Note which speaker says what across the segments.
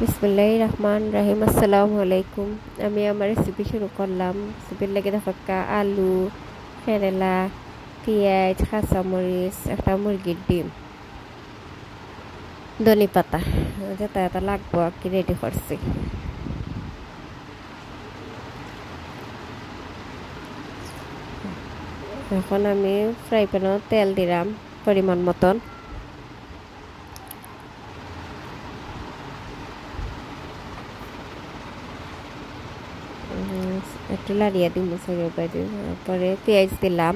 Speaker 1: বিসমিল্লাহির রহমানির রহিম। আসসালামু আলাইকুম। আমি আমার রেসিপি শুরু করলাম। রেসিপির লেগে দেখা আলু, কেরেলা, পেঁয়াজ, কাঁচামরিচ, একটা মুরগির ডিম, ধনে পাতা যেটা এটা লাগবো আর কি রেডি করছি। এখন আমি ফ্রাই প্যানে তেল দিলাম পরিমাণ মতন। একটু লাড়িয়ে দিব তারপরে পেঁয়াজ দিলাম,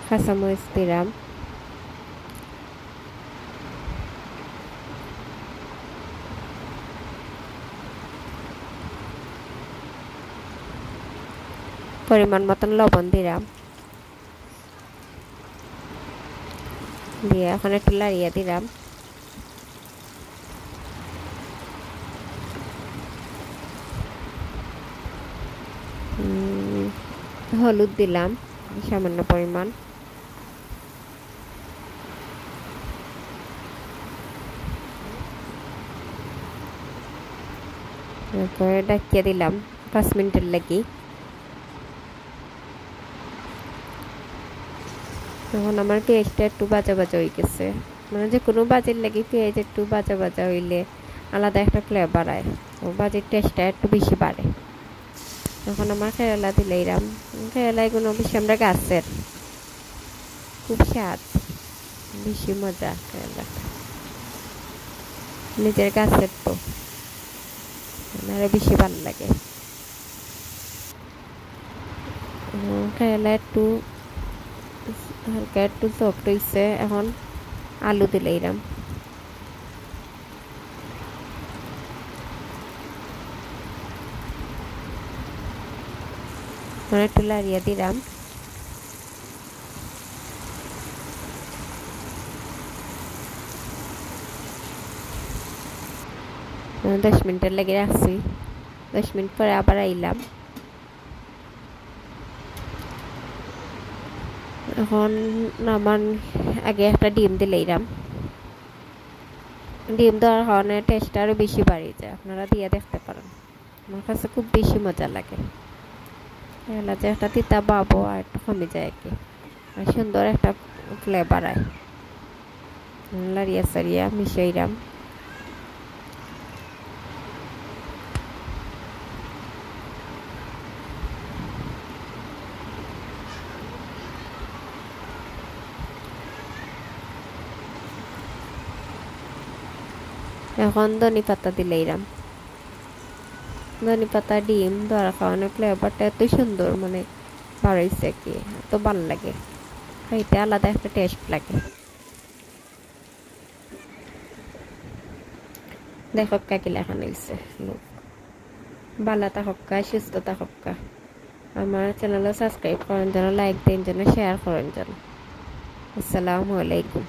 Speaker 1: কাঁচামরিচ দিলাম, পরিমাণ মতন লবণ দিলাম, দিয়ে এখন একটু লাড়িয়ে দিলাম। হলুদ দিলাম সামান্য পরিমাণ, তারপরে ডাকিয়ে দিলাম 5 মিনিটের লাগি। এখন আমার পেঁয়াজটা একটু বাজা বাজা হয়ে গেছে, মানে যে কোনো বাজির লাগি পেঁয়াজ একটু বাজা বাজা হইলে আলাদা একটা ফ্লেভার আয়, ও বাজির টেস্টটা একটু বেশি বাড়ে। এখন আমার কেরালা দিলাম, কেরালা এগুলো বেশি আমরা গাছের, খুব স্বাদ, বেশি মজা কেরালাটা, নিজের গাছের তো আরো বেশি ভালো লাগে। কেরালা একটু হালকা একটু সফট হয়েছে, এখন আলু দিলাম, একটু লাড়িয়ে দিলাম। দশ মিনিটের লেগে রাখছি, 10 মিনিট পরে আবার আইলাম। এখন নামান আগে একটা ডিম দিলাম, ডিম দেওয়ার কারণে টেস্টটা আরও বেশি বাড়িয়ে যায়, আপনারা দিয়ে দেখতে পারেন, আমার কাছে খুব বেশি মজা লাগে। এলা যে একটা তিতা পাবো আর একটু কমে যায় আর কি, আর সুন্দর একটা ফ্লেভার আয়। লাড়িয়া সারিয়া মিশাইলাম। এখন ধনে পাতা দিলাম, ধনে পাতা ডিম দেওয়ার কারণে ফ্লেভারটা এত সুন্দর মানে বাড়াইছে কি, এত ভালো লাগে খাইতে, আলাদা একটা টেস্ট লাগে। দেখো কি লেখা নিয়েছে, লোক ভালো থাকা সুস্থ থাকা। আমার চ্যানেলে সাবস্ক্রাইব করেন যেন, লাইক দেন যেন, শেয়ার করেন যেন। আসসালামু আলাইকুম।